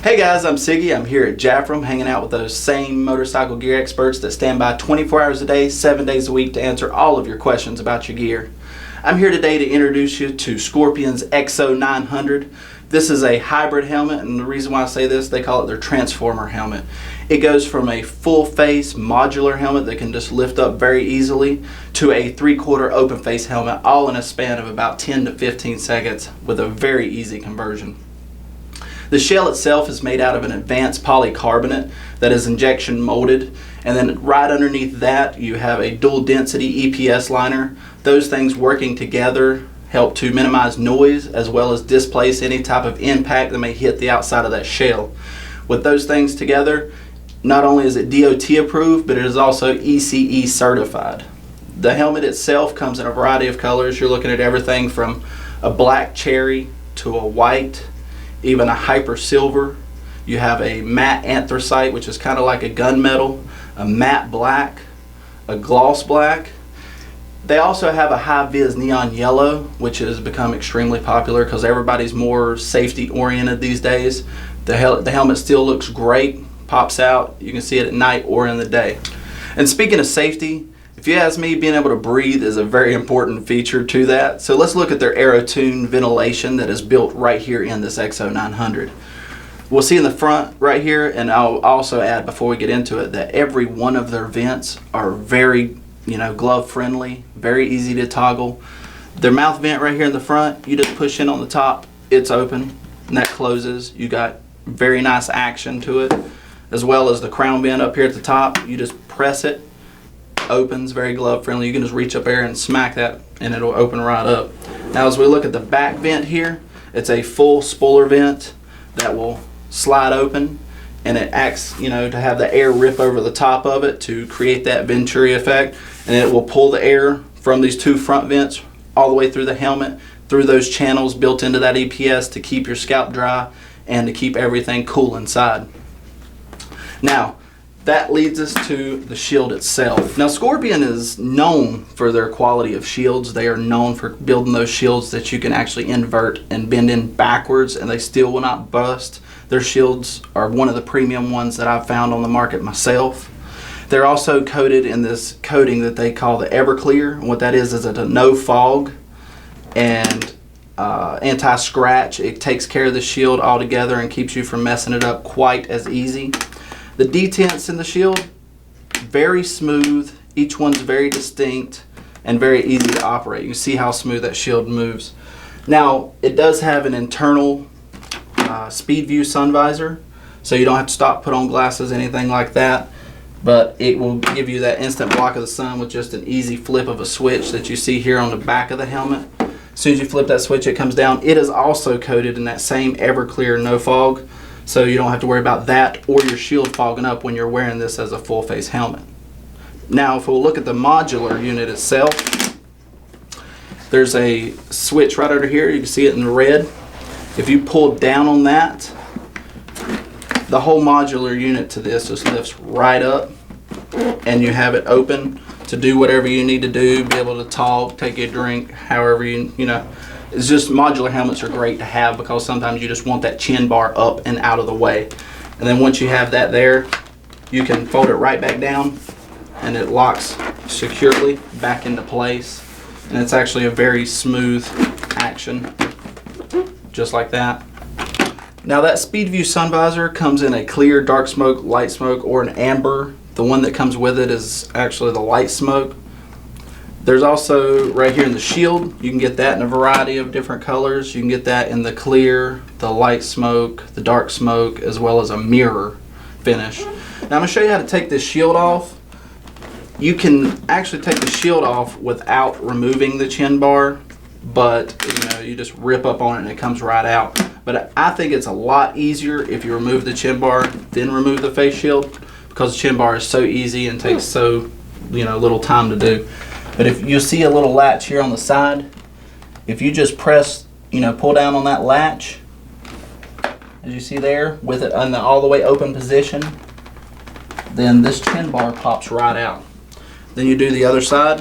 Hey guys, I'm Siggy. I'm here at Jafrum, hanging out with those same motorcycle gear experts that stand by 24 hours a day, 7 days a week to answer all of your questions about your gear. I'm here today to introduce you to Scorpion's EXO 900. This is a hybrid helmet, and the reason why I say this, they call it their transformer helmet. It goes from a full face modular helmet that can just lift up very easily to a 3/4 open face helmet, all in a span of about 10 to 15 seconds with a very easy conversion. The shell itself is made out of an advanced polycarbonate that is injection molded, and then right underneath that you have a dual density EPS liner. Those things working together help to minimize noise as well as displace any type of impact that may hit the outside of that shell. With those things together, not only is it DOT approved, but it is also ECE certified. The helmet itself comes in a variety of colors. You're looking at everything from a black cherry to a white, even a hyper silver. You have a matte anthracite, which is kind of like a gunmetal, a matte black, a gloss black. They also have a high vis neon yellow, which has become extremely popular because everybody's more safety oriented these days. The helmet still looks great, pops out. You can see it at night or in the day. And speaking of safety, if you ask me, being able to breathe is a very important feature to that. So let's look at their Aero-tuned ventilation that is built right here in this EXO 900. We'll see in the front right here, and I'll also add before we get into it that every one of their vents are very, glove friendly, very easy to toggle. Their mouth vent right here in the front, you just push in on the top, it's open, and that closes. You got very nice action to it, as well as the crown vent up here at the top. You just press it, opens, very glove friendly. You can just reach up there and smack that and it'll open right up. Now as we look at the back vent here, it's a full spoiler vent that will slide open, and it acts, to have the air rip over the top of it to create that venturi effect, and it will pull the air from these two front vents all the way through the helmet, through those channels built into that EPS to keep your scalp dry and to keep everything cool inside. Now, that leads us to the shield itself. Now, Scorpion is known for their quality of shields. They are known for building those shields that you can actually invert and bend in backwards and they still will not bust. Their shields are one of the premium ones that I've found on the market myself. They're also coated in this coating that they call the EverClear. And what that is it's a no fog and anti-scratch. It takes care of the shield altogether and keeps you from messing it up quite as easy. The detents in the shield, very smooth. Each one's very distinct and very easy to operate. You can see how smooth that shield moves. Now, it does have an internal SpeedView sun visor, so you don't have to stop, put on glasses, anything like that. But it will give you that instant block of the sun with just an easy flip of a switch that you see here on the back of the helmet. As soon as you flip that switch, it comes down. It is also coated in that same EverClear no fog, so you don't have to worry about that or your shield fogging up when you're wearing this as a full face helmet. Now, if we'll look at the modular unit itself, there's a switch right over here. You can see it in red. If you pull down on that, the whole modular unit to this just lifts right up, and you have it open to do whatever you need to do, be able to talk, take a drink, however it's just, modular helmets are great to have because sometimes you just want that chin bar up and out of the way. And then once you have that there, you can fold it right back down and it locks securely back into place. And it's actually a very smooth action, just like that. Now that SpeedView sun visor comes in a clear, dark smoke, light smoke, or an amber. The one that comes with it is actually the light smoke. There's also right here in the shield, you can get that in a variety of different colors. You can get that in the clear, the light smoke, the dark smoke, as well as a mirror finish. Now I'm going to show you how to take this shield off. You can actually take the shield off without removing the chin bar, but you just rip up on it and it comes right out. But I think it's a lot easier if you remove the chin bar, then remove the face shield, because the chin bar is so easy and takes so little time to do. But if you see a little latch here on the side, if you just press, pull down on that latch, as you see there, with it in the all the way open position, then this chin bar pops right out. Then you do the other side,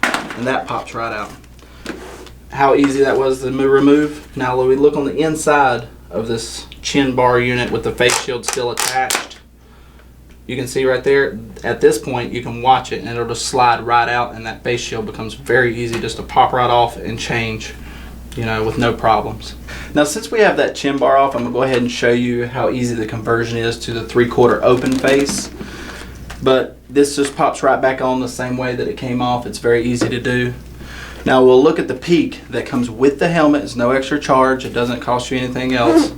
and that pops right out. How easy that was to remove. Now when we look on the inside of this chin bar unit with the face shield still attached. You can see right there, at this point you can watch it and it'll just slide right out, and that face shield becomes very easy just to pop right off and change, you know, with no problems. Now since we have that chin bar off, I'm going to go ahead and show you how easy the conversion is to the 3/4 open face. But this just pops right back on the same way that it came off. It's very easy to do. Now we'll look at the peak that comes with the helmet. It's no extra charge. It doesn't cost you anything else,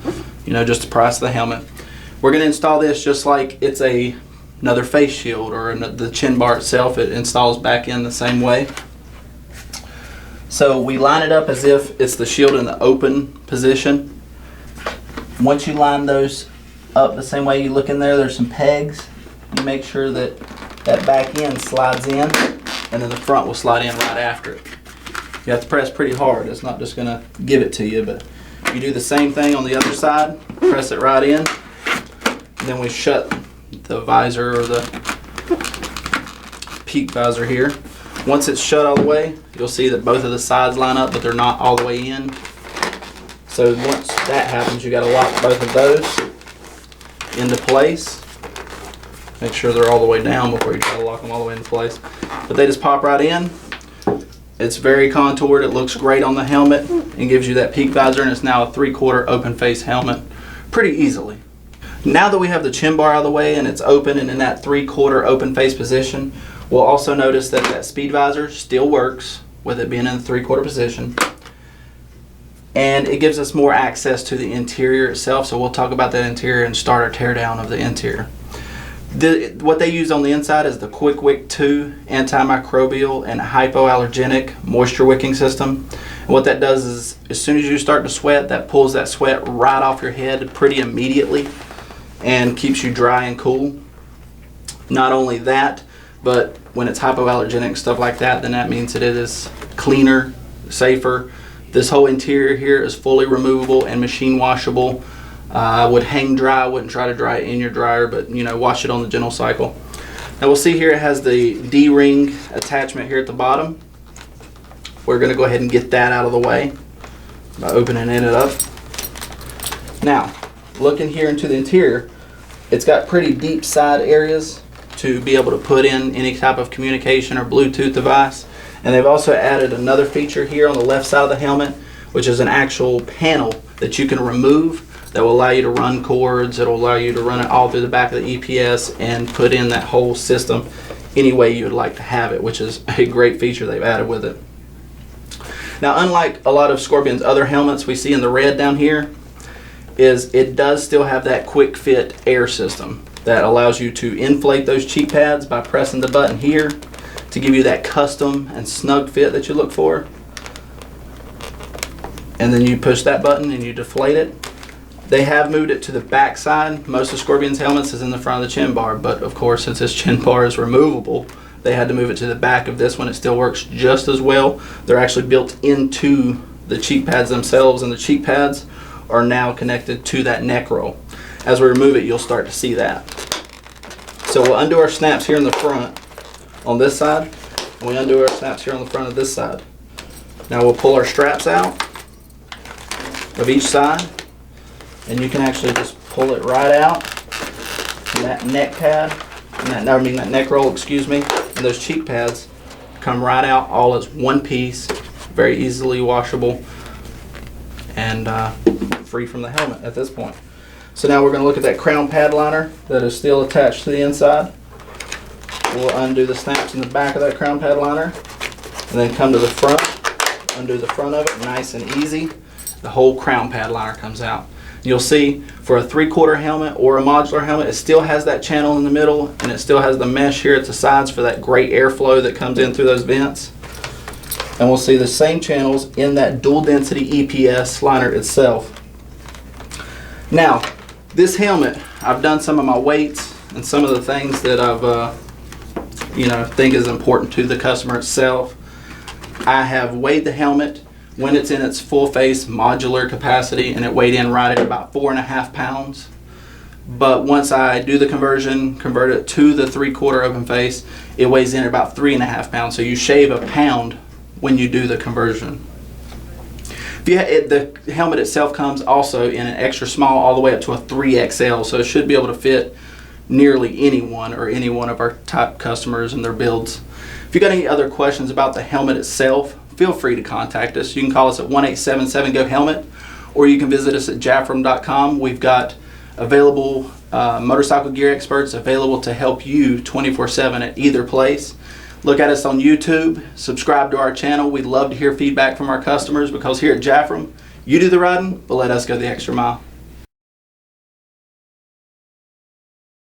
you know, just the price of the helmet. We're going to install this just like it's another face shield or the chin bar itself. It installs back in the same way. So we line it up as if it's the shield in the open position. Once you line those up the same way, you look in there, there's some pegs. You make sure that that back end slides in, and then the front will slide in right after it. You have to press pretty hard. It's not just going to give it to you, but you do the same thing on the other side. Press it right in. And then we shut the visor or the peak visor here. Once it's shut all the way, you'll see that both of the sides line up, but they're not all the way in. So once that happens, you got to lock both of those into place. Make sure they're all the way down before you try to lock them all the way into place. But they just pop right in. It's very contoured. It looks great on the helmet and gives you that peak visor, and it's now a 3/4 open face helmet pretty easily. Now that we have the chin bar out of the way and it's open and in that 3/4 open face position, we'll also notice that that speed visor still works with it being in the 3/4 position. And it gives us more access to the interior itself, so we'll talk about that interior and start our teardown of the interior. What they use on the inside is the KwikWick 2 antimicrobial and hypoallergenic moisture wicking system. And what that does is, as soon as you start to sweat, that pulls that sweat right off your head pretty immediately and keeps you dry and cool. Not only that, but when it's hypoallergenic and stuff like that, then that means that it is cleaner, safer. This whole interior here is fully removable and machine washable. Would hang dry. I wouldn't try to dry it in your dryer, but you know, wash it on the gentle cycle. Now we'll see here it has the D-ring attachment here at the bottom. We're going to go ahead and get that out of the way by opening it up. Now, looking here into the interior, it's got pretty deep side areas to be able to put in any type of communication or Bluetooth device. And they've also added another feature here on the left side of the helmet, which is an actual panel that you can remove that will allow you to run cords. It'll allow you to run it all through the back of the EPS and put in that whole system any way you would like to have it, which is a great feature they've added with it. Now, unlike a lot of Scorpion's other helmets we see in the red down here, is it does still have that quick fit air system that allows you to inflate those cheek pads by pressing the button here to give you that custom and snug fit that you look for. And then you push that button and you deflate it. They have moved it to the back side. Most of Scorpion's helmets is in the front of the chin bar, but of course, since this chin bar is removable, they had to move it to the back of this one. It still works just as well. They're actually built into the cheek pads themselves, and the cheek pads are now connected to that neck roll. As we remove it, you'll start to see that. So we'll undo our snaps here in the front on this side, and we undo our snaps here on the front of this side. Now we'll pull our straps out of each side, and you can actually just pull it right out. And that neck pad, and that neck roll, excuse me, and those cheek pads come right out all as one piece, very easily washable and free from the helmet at this point. So now we're going to look at that crown pad liner that is still attached to the inside. We'll undo the snaps in the back of that crown pad liner, and then come to the front, undo the front of it, nice and easy. The whole crown pad liner comes out. You'll see for a 3/4 helmet or a modular helmet, it still has that channel in the middle, and it still has the mesh here at the sides for that great airflow that comes in through those vents. And we'll see the same channels in that dual density EPS liner itself. Now, this helmet, I've done some of my weights and some of the things that I've think is important to the customer itself. I have weighed the helmet when it's in its full face modular capacity, and it weighed in right at about 4.5 pounds. But once I do the conversion, convert it to the 3/4 open face, it weighs in at about 3.5 pounds. So you shave a pound when you do the conversion. The helmet itself comes also in an extra small all the way up to a 3XL, so it should be able to fit nearly anyone or any one of our top customers and their builds. If you got any other questions about the helmet itself, feel free to contact us. You can call us at 1-877-GO-HELMET, or you can visit us at Jafrum.com. We've got available motorcycle gear experts available to help you 24/7 at either place. Look at us on YouTube, subscribe to our channel. We'd love to hear feedback from our customers, because here at Jafrum, you do the riding, but let us go the extra mile.